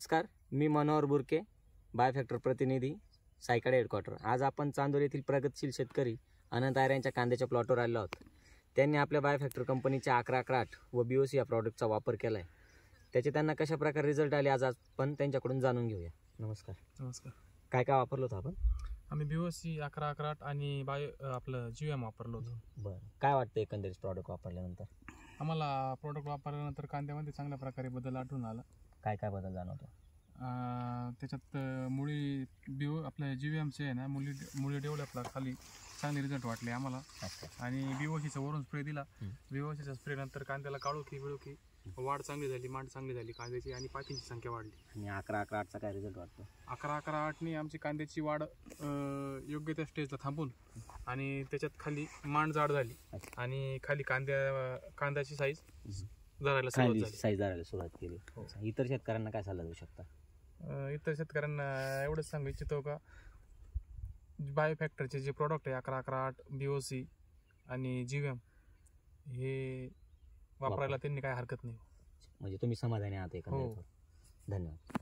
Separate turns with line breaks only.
नमस्कार, मी मनोहर बुरके, बायोफॅक्टर प्रतिनिधी, सायकाड हेडक्वार्टर. आज आपण चांदोर येथील प्रगतशील शेतकरी अनंत आयर यांच्या कांद्याच्या प्लॉटवर आलो आहोत. त्यांनी आपल्या बायोफॅक्टर कंपनीच्या 11-11-8 व BOC या प्रॉडक्टचा वापर केला आहे. त्याचे त्यांना कशा प्रकारे रिझल्ट आले आज आपण त्यांच्याकडून जाणून घेऊया. नमस्कार.
नमस्कार.
काय काय वापरलं होतं आपण?
आम्ही BOC 11-11-8 आणि आपलं GM वापरलो होतो.
बरं, काय वाटतं एकंदरीत प्रॉडक्ट वापरल्यानंतर?
आम्हाला प्रोडक्ट वापरल्यानंतर कांद्यामध्ये चांगल्या प्रकारे बदल आढळून आला.
काय काय बदल जाणवतो?
त्याच्यात मुळी आपल्या GMचे आहे ना, मुळी डेव्हलपला खाली चांगले रिझल्ट वाटले आम्हाला. आणि BOCचा वरून स्प्रे दिला. BOCचा स्प्रे नंतर कांद्याला बिळुकी वाढ चांगली झाली, मांड चांगली झाली कांद्याची आणि पातींची संख्या वाढली.
आणि 11-11-8चा काय रिझल्ट वाटतो?
11-11-8ने आमची कांद्याची वाढ योग्य त्या स्टेजला थांबून आणि त्याच्यात खाली मांड जाड झाली आणि खाली कांद्याची साईज धरायला
सुरुवात केली. इतर शेतकऱ्यांना काय सल्ला देऊ शकता?
इतर शेतकऱ्यांना एवढंच सांगू इच्छितो का बायोफॅक्टरचे जे प्रोडक्ट आहे 11-11-8 BOC आणि GM हे वापरायला त्यांनी काय हरकत नाही.
म्हणजे तुम्ही समाधानी आहात एकंदरीत? धन्यवाद.